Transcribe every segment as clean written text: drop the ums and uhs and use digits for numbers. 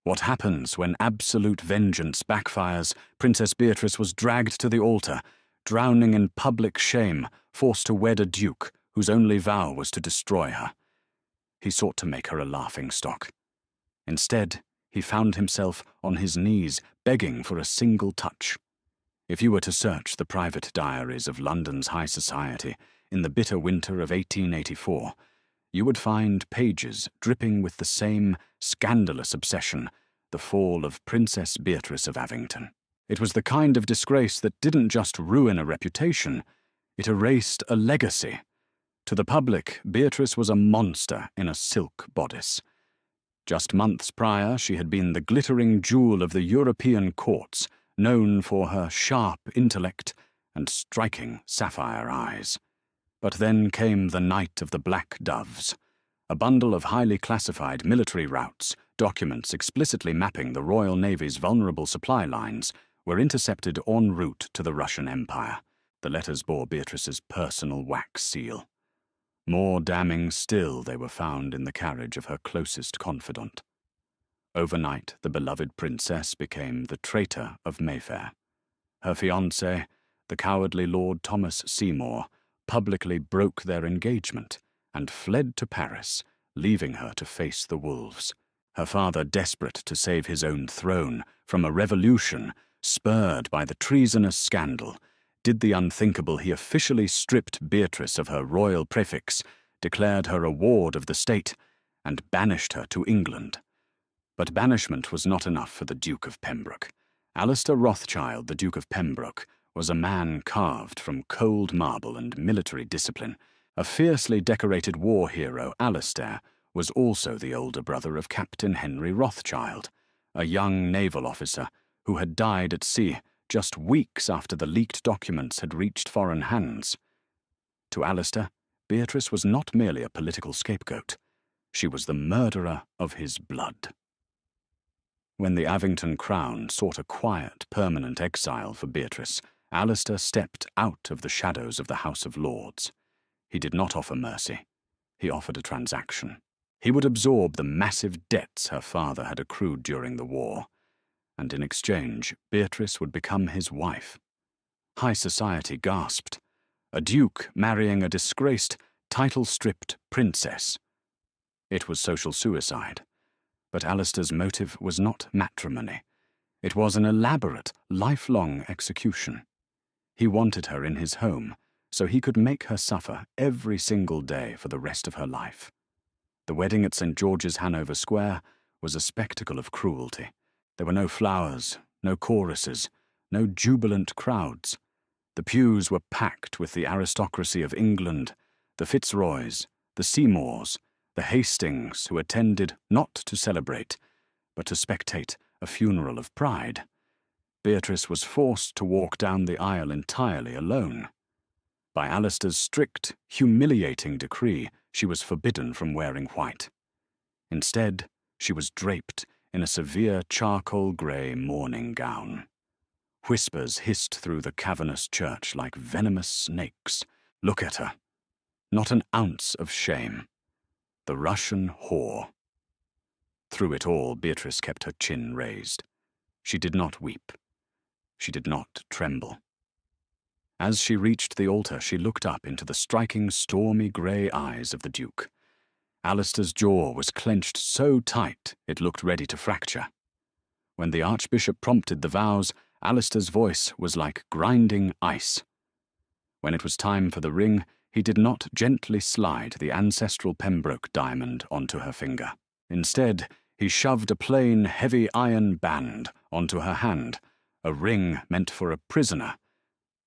What happens when absolute vengeance backfires? Princess Beatrice was dragged to the altar, drowning in public shame, forced to wed a duke whose only vow was to destroy her. He sought to make her a laughingstock. Instead, he found himself on his knees, begging for a single touch. If you were to search the private diaries of London's high society in the bitter winter of 1884, you would find pages dripping with the same scandalous obsession, the fall of Princess Beatrice of Avington. It was the kind of disgrace that didn't just ruin a reputation, it erased a legacy. To the public, Beatrice was a monster in a silk bodice. Just months prior, she had been the glittering jewel of the European courts, known for her sharp intellect and striking sapphire eyes. But then came the night of the Black Doves. A bundle of highly classified military routes, documents explicitly mapping the Royal Navy's vulnerable supply lines, were intercepted en route to the Russian Empire. The letters bore Beatrice's personal wax seal. More damning still, they were found in the carriage of her closest confidant. Overnight, the beloved princess became the traitor of Mayfair. Her fiancé, the cowardly Lord Thomas Seymour, publicly broke their engagement and fled to Paris, leaving her to face the wolves. Her father, desperate to save his own throne from a revolution spurred by the treasonous scandal, did the unthinkable. He officially stripped Beatrice of her royal prefix, declared her a ward of the state, and banished her to England. But banishment was not enough for the Duke of Pembroke. Alistair Rothschild, the Duke of Pembroke, was a man carved from cold marble and military discipline. A fiercely decorated war hero, Alistair, was also the older brother of Captain Henry Rothschild, a young naval officer who had died at sea just weeks after the leaked documents had reached foreign hands. To Alistair, Beatrice was not merely a political scapegoat. She was the murderer of his blood. When the Avington crown sought a quiet, permanent exile for Beatrice, Alistair stepped out of the shadows of the House of Lords. He did not offer mercy. He offered a transaction. He would absorb the massive debts her father had accrued during the war, and in exchange, Beatrice would become his wife. High society gasped. A duke marrying a disgraced, title-stripped princess. It was social suicide. But Alistair's motive was not matrimony. It was an elaborate, lifelong execution. He wanted her in his home, so he could make her suffer every single day for the rest of her life. The wedding at St. George's, Hanover Square, was a spectacle of cruelty. There were no flowers, no choruses, no jubilant crowds. The pews were packed with the aristocracy of England, the Fitzroys, the Seymours, the Hastings, who attended not to celebrate, but to spectate a funeral of pride. Beatrice was forced to walk down the aisle entirely alone. By Alistair's strict, humiliating decree, she was forbidden from wearing white. Instead, she was draped in a severe charcoal-grey mourning gown. Whispers hissed through the cavernous church like venomous snakes. Look at her. Not an ounce of shame. The Russian whore. Through it all, Beatrice kept her chin raised. She did not weep. She did not tremble. As she reached the altar, she looked up into the striking, stormy grey eyes of the Duke. Alistair's jaw was clenched so tight it looked ready to fracture. When the Archbishop prompted the vows, Alistair's voice was like grinding ice. When it was time for the ring, he did not gently slide the ancestral Pembroke diamond onto her finger. Instead, he shoved a plain, heavy iron band onto her hand, a ring meant for a prisoner,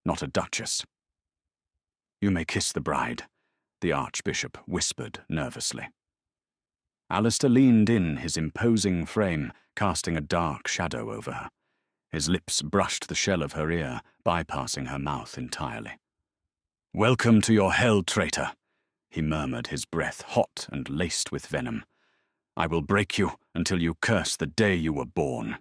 not a duchess. "You may kiss the bride," the Archbishop whispered nervously. Alistair leaned in, his imposing frame casting a dark shadow over her. His lips brushed the shell of her ear, bypassing her mouth entirely. "Welcome to your hell, traitor," he murmured, his breath hot and laced with venom. "I will break you until you curse the day you were born."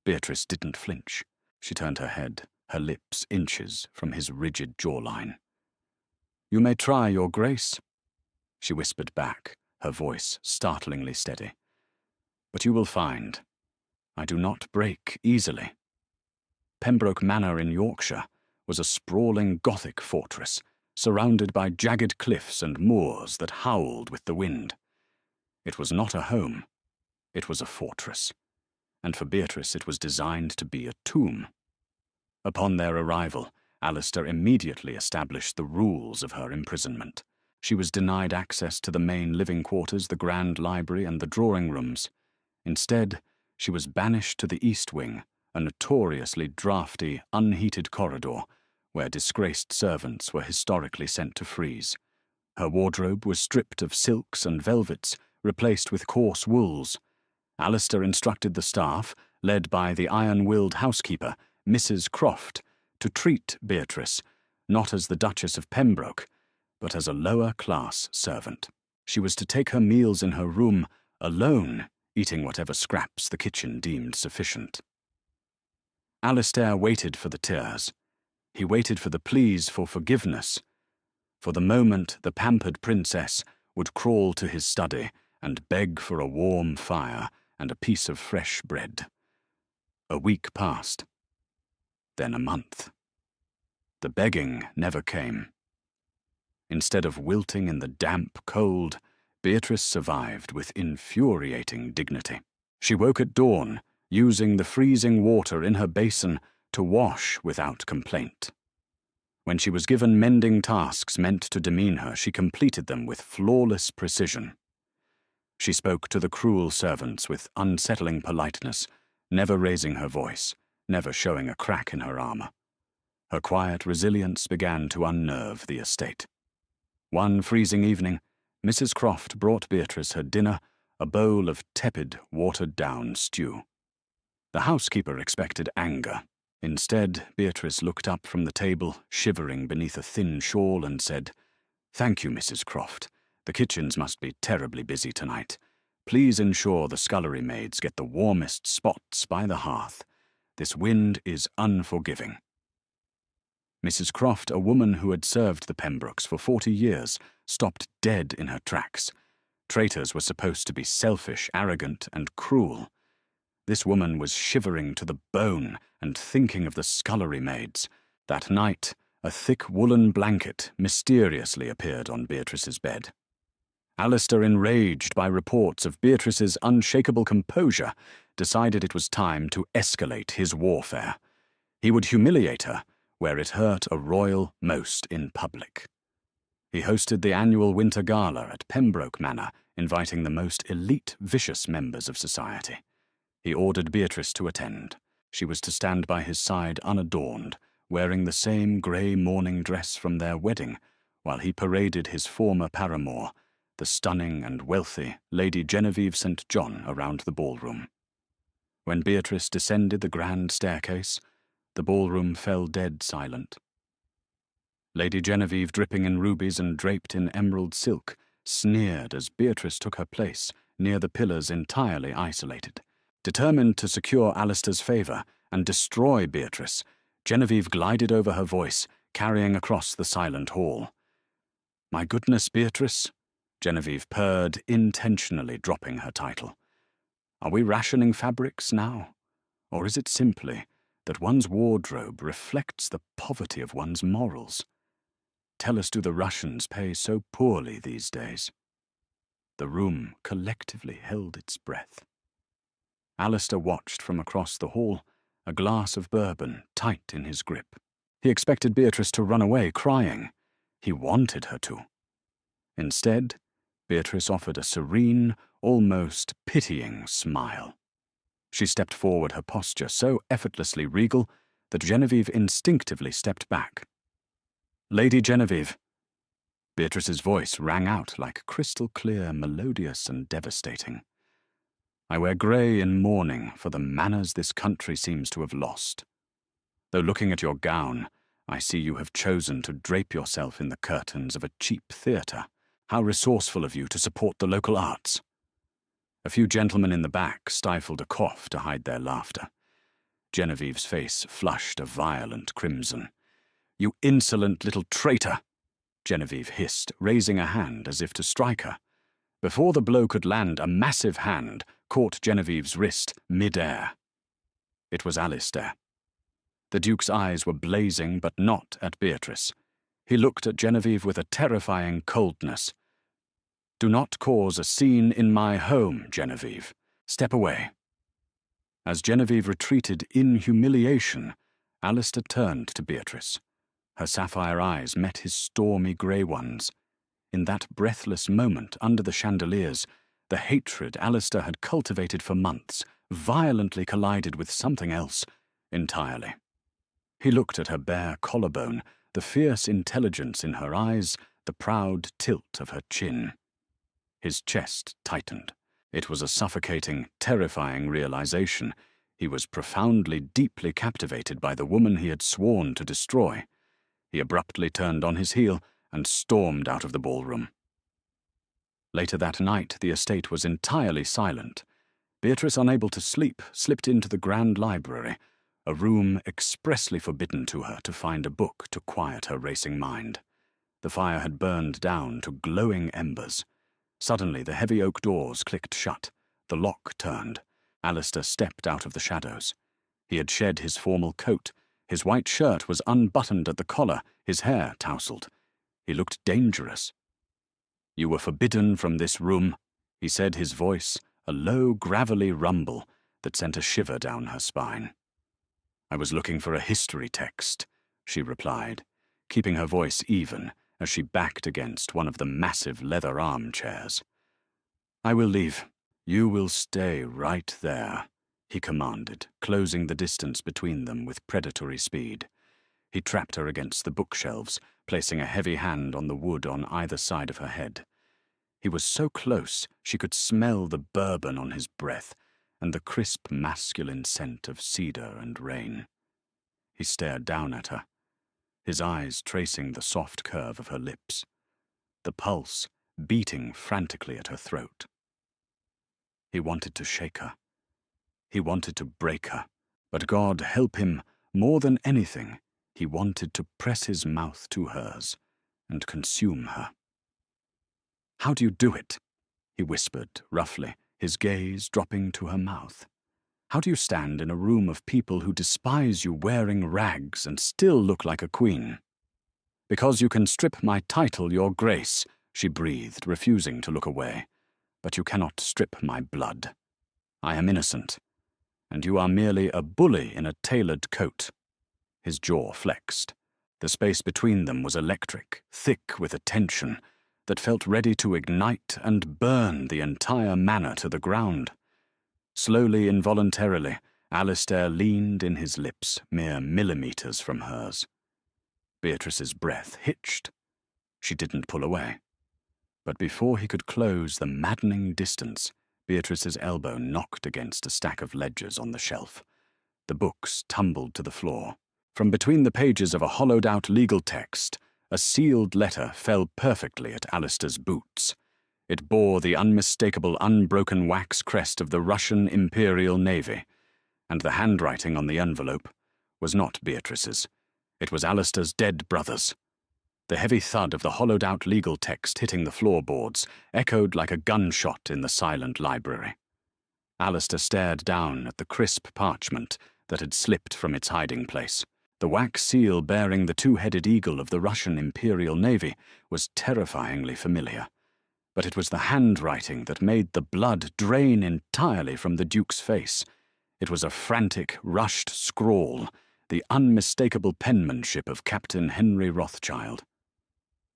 Beatrice didn't flinch. She turned her head, her lips inches from his rigid jawline. "You may try, your grace," she whispered back, her voice startlingly steady. But you will find I do not break easily. Pembroke Manor in Yorkshire was a sprawling Gothic fortress, surrounded by jagged cliffs and moors that howled with the wind. It was not a home, it was a fortress, and for Beatrice it was designed to be a tomb. Upon their arrival, Alistair immediately established the rules of her imprisonment. She was denied access to the main living quarters, the grand library, and the drawing rooms. Instead, she was banished to the East Wing, a notoriously draughty, unheated corridor where disgraced servants were historically sent to freeze. Her wardrobe was stripped of silks and velvets, replaced with coarse wools. Alistair instructed the staff, led by the iron-willed housekeeper, Mrs. Croft, to treat Beatrice not as the Duchess of Pembroke, but as a lower-class servant. She was to take her meals in her room, alone, eating whatever scraps the kitchen deemed sufficient. Alistair waited for the tears. He waited for the pleas for forgiveness, for the moment the pampered princess would crawl to his study and beg for a warm fire and a piece of fresh bread. A week passed, then a month. The begging never came. Instead of wilting in the damp cold, Beatrice survived with infuriating dignity. She woke at dawn, using the freezing water in her basin to wash without complaint. When she was given mending tasks meant to demean her, she completed them with flawless precision. She spoke to the cruel servants with unsettling politeness, never raising her voice, never showing a crack in her armor. Her quiet resilience began to unnerve the estate. One freezing evening, Mrs. Croft brought Beatrice her dinner, a bowl of tepid, watered-down stew. The housekeeper expected anger. Instead, Beatrice looked up from the table, shivering beneath a thin shawl, and said, "Thank you, Mrs. Croft. The kitchens must be terribly busy tonight. Please ensure the scullery maids get the warmest spots by the hearth. This wind is unforgiving." Mrs. Croft, a woman who had served the Pembrokes for 40 years, stopped dead in her tracks. Traitors were supposed to be selfish, arrogant, and cruel. This woman was shivering to the bone and thinking of the scullery maids. That night, a thick woolen blanket mysteriously appeared on Beatrice's bed. Alistair, enraged by reports of Beatrice's unshakable composure, decided it was time to escalate his warfare. He would humiliate her where it hurt a royal most in public. He hosted the annual winter gala at Pembroke Manor, inviting the most elite, vicious members of society. He ordered Beatrice to attend. She was to stand by his side unadorned, wearing the same grey mourning dress from their wedding, while he paraded his former paramour, the stunning and wealthy Lady Genevieve St. John, around the ballroom. When Beatrice descended the grand staircase, the ballroom fell dead silent. Lady Genevieve, dripping in rubies and draped in emerald silk, sneered as Beatrice took her place near the pillars, entirely isolated. Determined to secure Alistair's favour and destroy Beatrice, Genevieve glided over her voice, carrying across the silent hall. "My goodness, Beatrice," Genevieve purred, intentionally dropping her title. "Are we rationing fabrics now? Or is it simply that one's wardrobe reflects the poverty of one's morals? Tell us, do the Russians pay so poorly these days?" The room collectively held its breath. Alistair watched from across the hall, a glass of bourbon tight in his grip. He expected Beatrice to run away, crying. He wanted her to. Instead, Beatrice offered a serene, almost pitying smile. She stepped forward, her posture so effortlessly regal that Genevieve instinctively stepped back. "Lady Genevieve." Beatrice's voice rang out like crystal clear, melodious and devastating. "I wear grey in mourning for the manners this country seems to have lost. Though looking at your gown, I see you have chosen to drape yourself in the curtains of a cheap theatre. How resourceful of you to support the local arts." A few gentlemen in the back stifled a cough to hide their laughter. Genevieve's face flushed a violent crimson. "You insolent little traitor!" Genevieve hissed, raising a hand as if to strike her. Before the blow could land, a massive hand caught Genevieve's wrist mid-air. It was Alistair. The Duke's eyes were blazing, but not at Beatrice. He looked at Genevieve with a terrifying coldness. "Do not cause a scene in my home, Genevieve. Step away." As Genevieve retreated in humiliation, Alistair turned to Beatrice. Her sapphire eyes met his stormy grey ones. In that breathless moment under the chandeliers, the hatred Alistair had cultivated for months violently collided with something else entirely. He looked at her bare collarbone, the fierce intelligence in her eyes, the proud tilt of her chin. His chest tightened. It was a suffocating, terrifying realization. He was profoundly, deeply captivated by the woman he had sworn to destroy. He abruptly turned on his heel and stormed out of the ballroom. Later that night, the estate was entirely silent. Beatrice, unable to sleep, slipped into the grand library, a room expressly forbidden to her to find a book to quiet her racing mind. The fire had burned down to glowing embers. Suddenly, the heavy oak doors clicked shut. The lock turned. Alistair stepped out of the shadows. He had shed his formal coat. His white shirt was unbuttoned at the collar, his hair tousled. He looked dangerous. "You were forbidden from this room," he said, his voice a low, gravelly rumble that sent a shiver down her spine. "I was looking for a history text," she replied, keeping her voice even as she backed against one of the massive leather armchairs. "I will leave. You will stay right there," he commanded, closing the distance between them with predatory speed. He trapped her against the bookshelves, placing a heavy hand on the wood on either side of her head. He was so close she could smell the bourbon on his breath and the crisp masculine scent of cedar and rain. He stared down at her, his eyes tracing the soft curve of her lips, the pulse beating frantically at her throat. He wanted to shake her. He wanted to break her. But God help him, more than anything, he wanted to press his mouth to hers and consume her. "How do you do it?" he whispered roughly, his gaze dropping to her mouth. "How do you stand in a room of people who despise you wearing rags and still look like a queen?" "Because you can strip my title, your grace," she breathed, refusing to look away. "But you cannot strip my blood. I am innocent, and you are merely a bully in a tailored coat." His jaw flexed. The space between them was electric, thick with a tension that felt ready to ignite and burn the entire manor to the ground. Slowly, involuntarily, Alistair leaned in his lips, mere millimeters from hers. Beatrice's breath hitched. She didn't pull away. But before he could close the maddening distance, Beatrice's elbow knocked against a stack of ledgers on the shelf. The books tumbled to the floor. From between the pages of a hollowed-out legal text, a sealed letter fell perfectly at Alistair's boots. It bore the unmistakable unbroken wax crest of the Russian Imperial Navy, and the handwriting on the envelope was not Beatrice's. It was Alistair's dead brother's. The heavy thud of the hollowed-out legal text hitting the floorboards echoed like a gunshot in the silent library. Alistair stared down at the crisp parchment that had slipped from its hiding place. The wax seal bearing the two-headed eagle of the Russian Imperial Navy was terrifyingly familiar. But it was the handwriting that made the blood drain entirely from the Duke's face. It was a frantic, rushed scrawl, the unmistakable penmanship of Captain Henry Rothschild.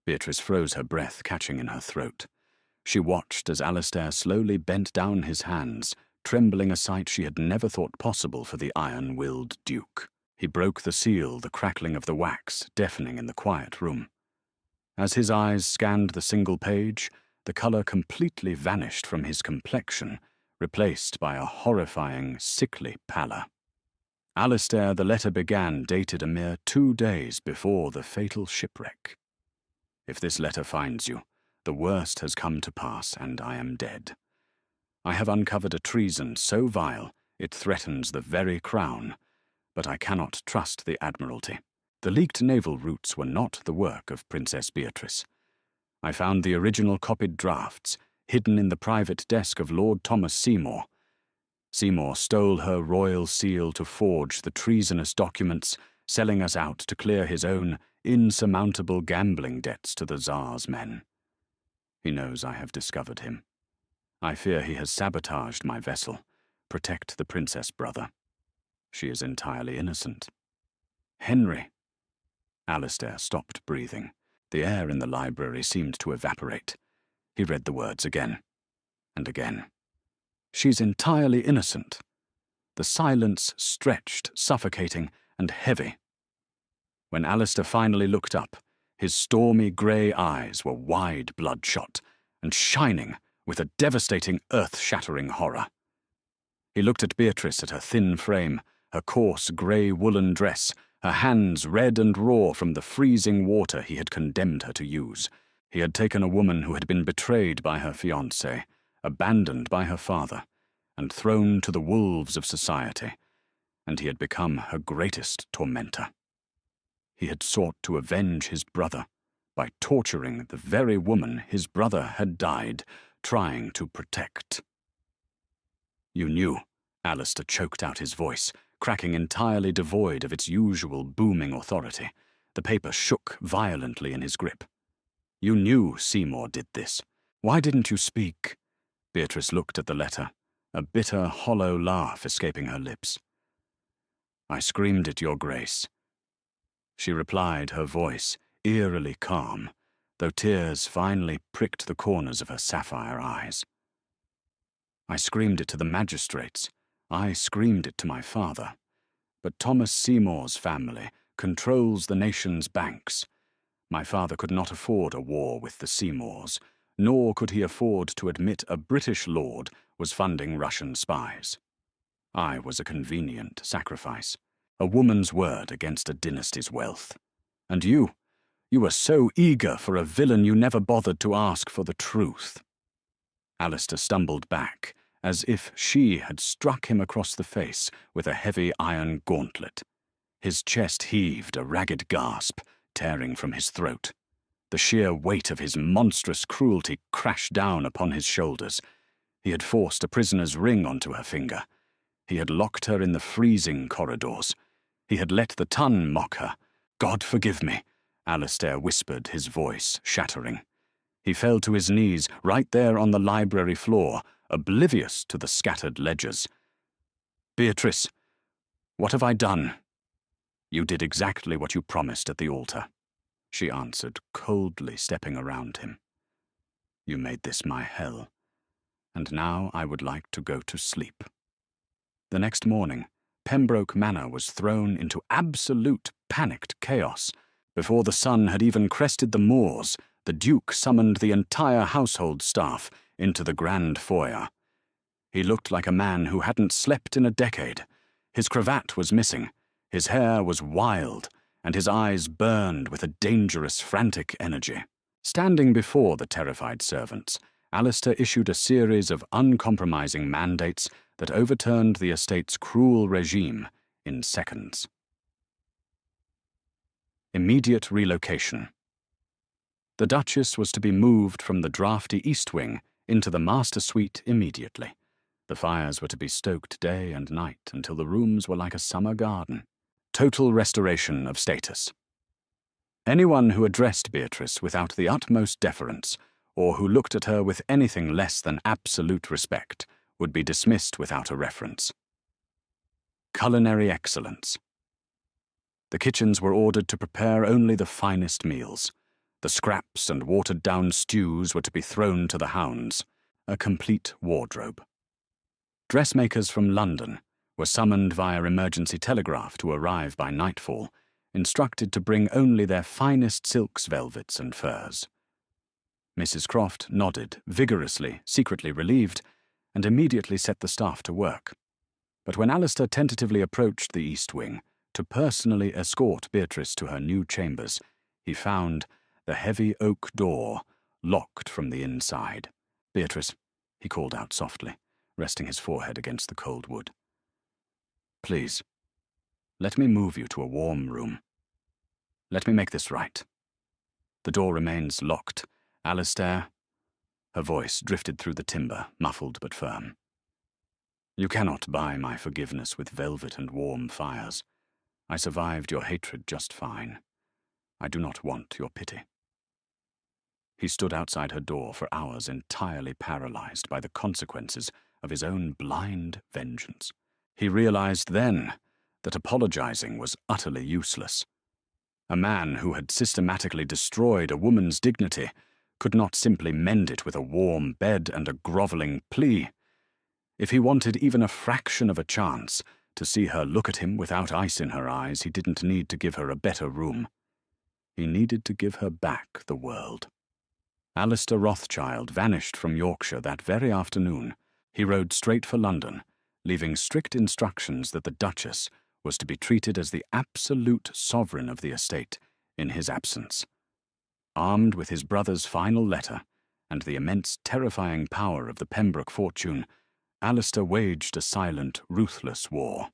Beatrice froze her breath, catching in her throat. She watched as Alistair slowly bent down his hands, trembling a sight she had never thought possible for the iron-willed Duke. He broke the seal, the crackling of the wax deafening in the quiet room. As his eyes scanned the single page, the colour completely vanished from his complexion, replaced by a horrifying, sickly pallor. Alistair, the letter began, dated a mere 2 days before the fatal shipwreck. "If this letter finds you, the worst has come to pass, and I am dead. I have uncovered a treason so vile it threatens the very crown, but I cannot trust the Admiralty. The leaked naval routes were not the work of Princess Beatrice. I found the original copied drafts, hidden in the private desk of Lord Thomas Seymour, Seymour stole her royal seal to forge the treasonous documents, selling us out to clear his own insurmountable gambling debts to the Tsar's men. He knows I have discovered him. I fear he has sabotaged my vessel. Protect the princess, brother. She is entirely innocent. Henry. Alistair stopped breathing. The air in the library seemed to evaporate. He read the words again and again. She's entirely innocent. The silence stretched, suffocating, and heavy. When Alistair finally looked up, his stormy grey eyes were wide bloodshot and shining with a devastating, earth-shattering horror. He looked at Beatrice, at her thin frame, her coarse grey woolen dress, her hands red and raw from the freezing water he had condemned her to use. He had taken a woman who had been betrayed by her fiancé, abandoned by her father, and thrown to the wolves of society, and he had become her greatest tormentor. He had sought to avenge his brother by torturing the very woman his brother had died trying to protect. You knew, Alistair choked out his voice, cracking entirely devoid of its usual booming authority. The paper shook violently in his grip. You knew Seymour did this. Why didn't you speak? Beatrice looked at the letter, a bitter, hollow laugh escaping her lips. I screamed it, Your Grace. She replied, her voice eerily calm, though tears finally pricked the corners of her sapphire eyes. I screamed it to the magistrates. I screamed it to my father. But Thomas Seymour's family controls the nation's banks. My father could not afford a war with the Seymours, nor could he afford to admit a British lord was funding Russian spies. I was a convenient sacrifice, a woman's word against a dynasty's wealth. And you were so eager for a villain you never bothered to ask for the truth. Alistair stumbled back, as if she had struck him across the face with a heavy iron gauntlet. His chest heaved, a ragged gasp tearing from his throat. The sheer weight of his monstrous cruelty crashed down upon his shoulders. He had forced a prisoner's ring onto her finger. He had locked her in the freezing corridors. He had let the ton mock her. God forgive me, Alistair whispered, his voice shattering. He fell to his knees right there on the library floor, oblivious to the scattered ledgers. Beatrice, what have I done? You did exactly what you promised at the altar, she answered, coldly stepping around him. You made this my hell, and now I would like to go to sleep. The next morning, Pembroke Manor was thrown into absolute panicked chaos. Before the sun had even crested the moors, the Duke summoned the entire household staff into the grand foyer. He looked like a man who hadn't slept in a decade. His cravat was missing, his hair was wild, and his eyes burned with a dangerous, frantic energy. Standing before the terrified servants, Alistair issued a series of uncompromising mandates that overturned the estate's cruel regime in seconds. Immediate relocation. The Duchess was to be moved from the drafty East Wing into the master suite immediately. The fires were to be stoked day and night until the rooms were like a summer garden. Total restoration of status. Anyone who addressed Beatrice without the utmost deference, or who looked at her with anything less than absolute respect, would be dismissed without a reference. Culinary excellence. The kitchens were ordered to prepare only the finest meals. The scraps and watered-down stews were to be thrown to the hounds. A complete wardrobe. Dressmakers from London were summoned via emergency telegraph to arrive by nightfall, instructed to bring only their finest silks, velvets, and furs. Mrs. Croft nodded, vigorously, secretly relieved, and immediately set the staff to work. But when Alistair tentatively approached the East Wing to personally escort Beatrice to her new chambers, he found the heavy oak door locked from the inside. Beatrice, he called out softly, resting his forehead against the cold wood. Please, let me move you to a warm room. Let me make this right. The door remains locked. Alistair, her voice drifted through the timber, muffled but firm. You cannot buy my forgiveness with velvet and warm fires. I survived your hatred just fine. I do not want your pity. He stood outside her door for hours, entirely paralyzed by the consequences of his own blind vengeance. He realized then that apologizing was utterly useless. A man who had systematically destroyed a woman's dignity could not simply mend it with a warm bed and a groveling plea. If he wanted even a fraction of a chance to see her look at him without ice in her eyes, he didn't need to give her a better room. He needed to give her back the world. Alistair Rothschild vanished from Yorkshire that very afternoon. He rode straight for London, leaving strict instructions that the Duchess was to be treated as the absolute sovereign of the estate in his absence. Armed with his brother's final letter and the immense terrifying power of the Pembroke fortune, Alistair waged a silent, ruthless war.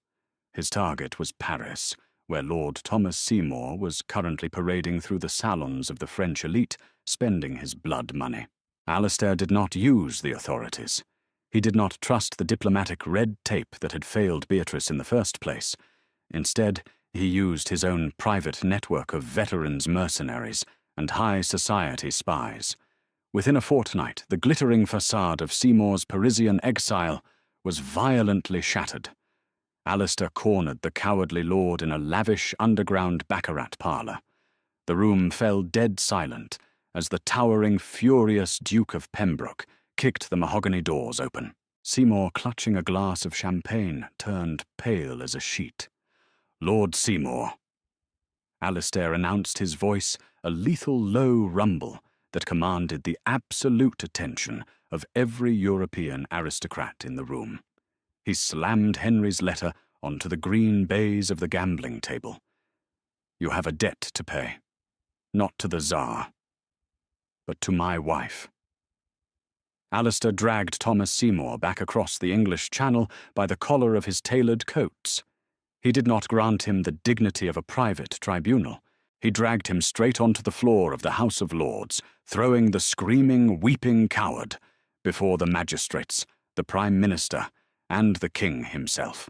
His target was Paris, where Lord Thomas Seymour was currently parading through the salons of the French elite, spending his blood money. Alistair did not use the authorities. He did not trust the diplomatic red tape that had failed Beatrice in the first place. Instead, he used his own private network of veterans mercenaries and high society spies. Within a fortnight, the glittering facade of Seymour's Parisian exile was violently shattered. Alistair cornered the cowardly lord in a lavish underground baccarat parlour. The room fell dead silent as the towering, furious Duke of Pembroke kicked the mahogany doors open. Seymour, clutching a glass of champagne, turned pale as a sheet. "Lord Seymour." Alistair announced, his voice a lethal low rumble that commanded the absolute attention of every European aristocrat in the room. He slammed Henry's letter onto the green baize of the gambling table. "You have a debt to pay, not to the Tsar, but to my wife." Alistair dragged Thomas Seymour back across the English Channel by the collar of his tailored coats. He did not grant him the dignity of a private tribunal. He dragged him straight onto the floor of the House of Lords, throwing the screaming, weeping coward before the magistrates, the Prime Minister, and the King himself.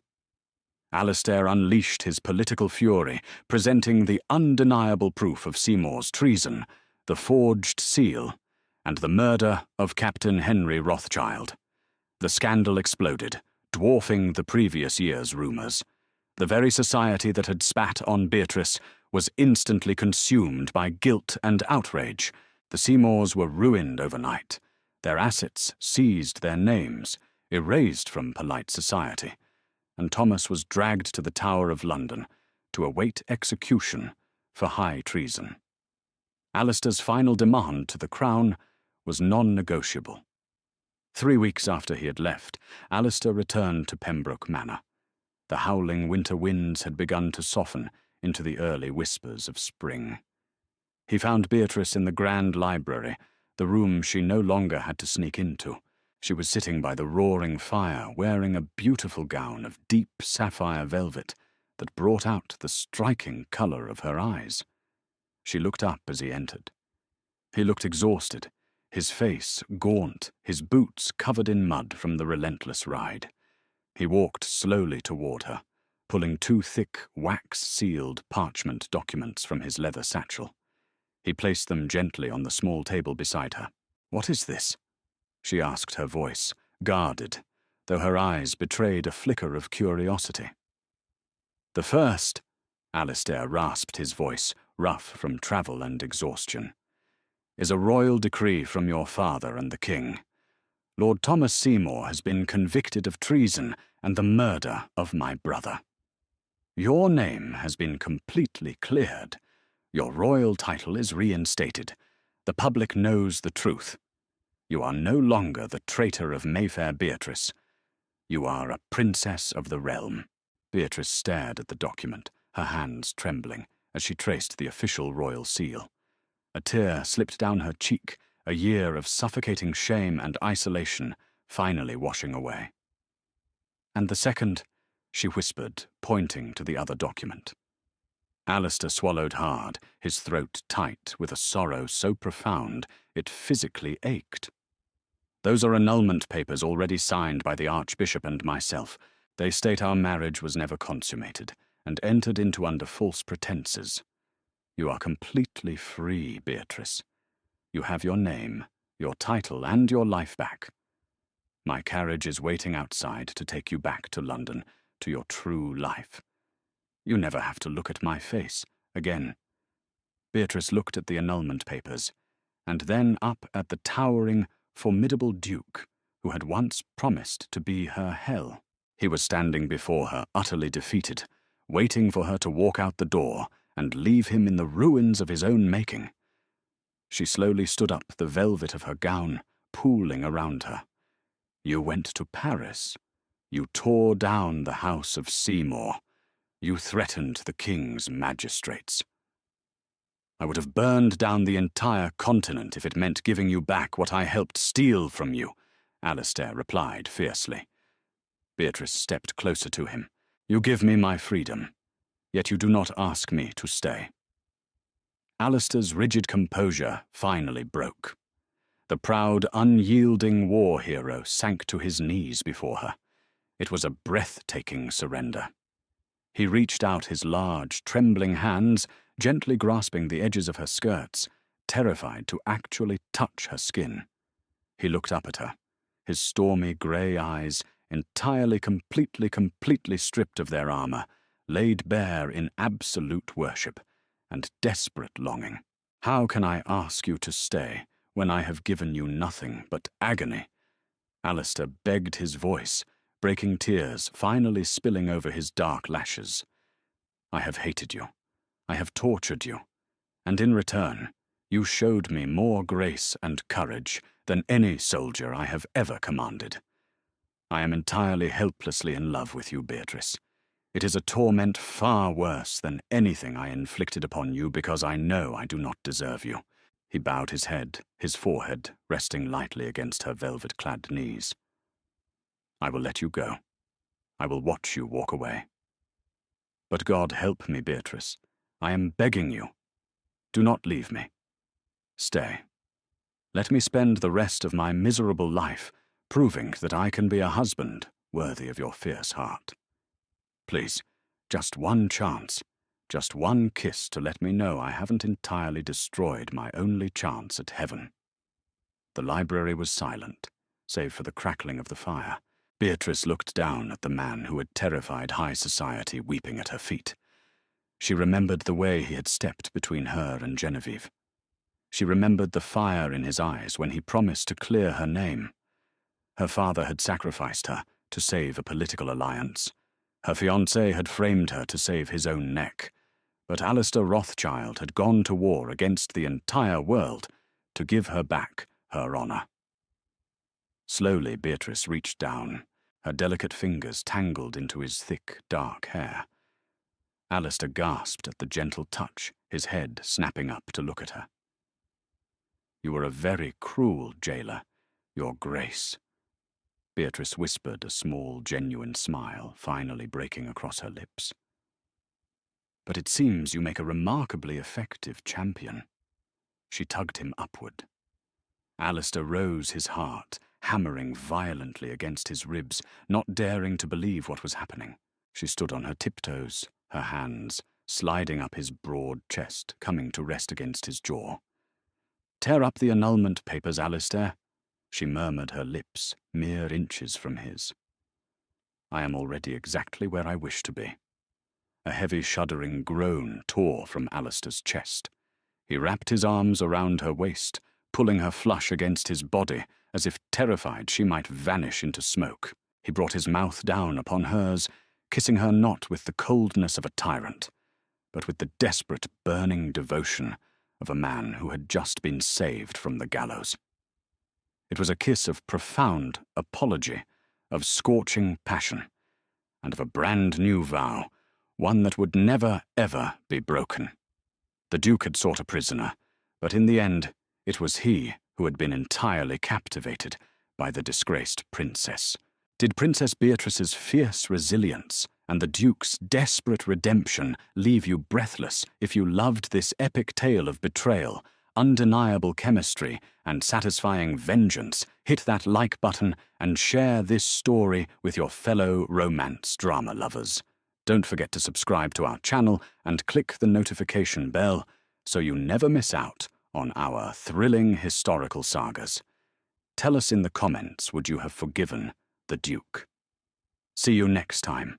Alistair unleashed his political fury, presenting the undeniable proof of Seymour's treason, the forged seal, and the murder of Captain Henry Rothschild. The scandal exploded, dwarfing the previous year's rumours. The very society that had spat on Beatrice was instantly consumed by guilt and outrage. The Seymours were ruined overnight, their assets seized, their names erased from polite society, and Thomas was dragged to the Tower of London to await execution for high treason. Alistair's final demand to the Crown was non-negotiable. 3 weeks after he had left, Alistair returned to Pembroke Manor. The howling winter winds had begun to soften into the early whispers of spring. He found Beatrice in the grand library, the room she no longer had to sneak into. She was sitting by the roaring fire, wearing a beautiful gown of deep sapphire velvet that brought out the striking colour of her eyes. She looked up as he entered. He looked exhausted, his face gaunt, his boots covered in mud from the relentless ride. He walked slowly toward her, pulling 2 thick, wax-sealed parchment documents from his leather satchel. He placed them gently on the small table beside her. "What is this?" she asked, her voice guarded, though her eyes betrayed a flicker of curiosity. "The first," Alistair rasped, his voice rough from travel and exhaustion, "is a royal decree from your father and the king. Lord Thomas Seymour has been convicted of treason and the murder of my brother. Your name has been completely cleared. Your royal title is reinstated. The public knows the truth. You are no longer the traitor of Mayfair Beatrice. You are a princess of the realm." Beatrice stared at the document, her hands trembling, as she traced the official royal seal. A tear slipped down her cheek, a year of suffocating shame and isolation finally washing away. "And the second," she whispered, pointing to the other document. Alistair swallowed hard, his throat tight with a sorrow so profound it physically ached. Those are annulment papers already signed by the Archbishop and myself. They state our marriage was never consummated, and entered into under false pretenses. You are completely free, Beatrice. You have your name, your title, and your life back. My carriage is waiting outside to take you back to London, to your true life. You never have to look at my face again." Beatrice looked at the annulment papers, and then up at the towering, formidable Duke, who had once promised to be her hell. He was standing before her, utterly defeated, waiting for her to walk out the door and leave him in the ruins of his own making. She slowly stood up, the velvet of her gown pooling around her. "You went to Paris. You tore down the house of Seymour. You threatened the king's magistrates. I would have burned down the entire continent if it meant giving you back what I helped steal from you," Alistair replied fiercely. Beatrice stepped closer to him. "You give me my freedom, yet you do not ask me to stay." Alistair's rigid composure finally broke. The proud, unyielding war hero sank to his knees before her. It was a breathtaking surrender. He reached out his large, trembling hands, gently grasping the edges of her skirts, terrified to actually touch her skin. He looked up at her, his stormy grey eyes, entirely, completely stripped of their armour, laid bare in absolute worship and desperate longing. "How can I ask you to stay when I have given you nothing but agony?" Alistair begged, his voice, breaking tears finally spilling over his dark lashes. "I have hated you. I have tortured you. And in return, you showed me more grace and courage than any soldier I have ever commanded. I am entirely helplessly in love with you, Beatrice. It is a torment far worse than anything I inflicted upon you because I know I do not deserve you." He bowed his head, his forehead resting lightly against her velvet-clad knees. "I will let you go. I will watch you walk away. But God help me, Beatrice. I am begging you. Do not leave me. Stay. Let me spend the rest of my miserable life proving that I can be a husband worthy of your fierce heart. Please, just one chance, just one kiss to let me know I haven't entirely destroyed my only chance at heaven." The library was silent, save for the crackling of the fire. Beatrice looked down at the man who had terrified high society weeping at her feet. She remembered the way he had stepped between her and Genevieve. She remembered the fire in his eyes when he promised to clear her name. Her father had sacrificed her to save a political alliance. Her fiancé had framed her to save his own neck. But Alistair Rothschild had gone to war against the entire world to give her back her honour. Slowly, Beatrice reached down, her delicate fingers tangled into his thick, dark hair. Alistair gasped at the gentle touch, his head snapping up to look at her. "You were a very cruel jailer, Your Grace." Beatrice whispered, a small, genuine smile finally breaking across her lips. "But it seems you make a remarkably effective champion." She tugged him upward. Alistair rose, his heart hammering violently against his ribs, not daring to believe what was happening. She stood on her tiptoes, her hands sliding up his broad chest, coming to rest against his jaw. "Tear up the annulment papers, Alistair," she murmured, her lips mere inches from his. "I am already exactly where I wish to be." A heavy, shuddering groan tore from Alistair's chest. He wrapped his arms around her waist, pulling her flush against his body, as if terrified she might vanish into smoke. He brought his mouth down upon hers, kissing her not with the coldness of a tyrant, but with the desperate, burning devotion of a man who had just been saved from the gallows. It was a kiss of profound apology, of scorching passion, and of a brand-new vow, one that would never, ever be broken. The Duke had sought a prisoner, but in the end, it was he who had been entirely captivated by the disgraced princess. Did Princess Beatrice's fierce resilience and the Duke's desperate redemption leave you breathless if you loved this epic tale of betrayal, undeniable chemistry, and satisfying vengeance, hit that like button and share this story with your fellow romance drama lovers. Don't forget to subscribe to our channel and click the notification bell so you never miss out on our thrilling historical sagas. Tell us in the comments, would you have forgiven the Duke? See you next time.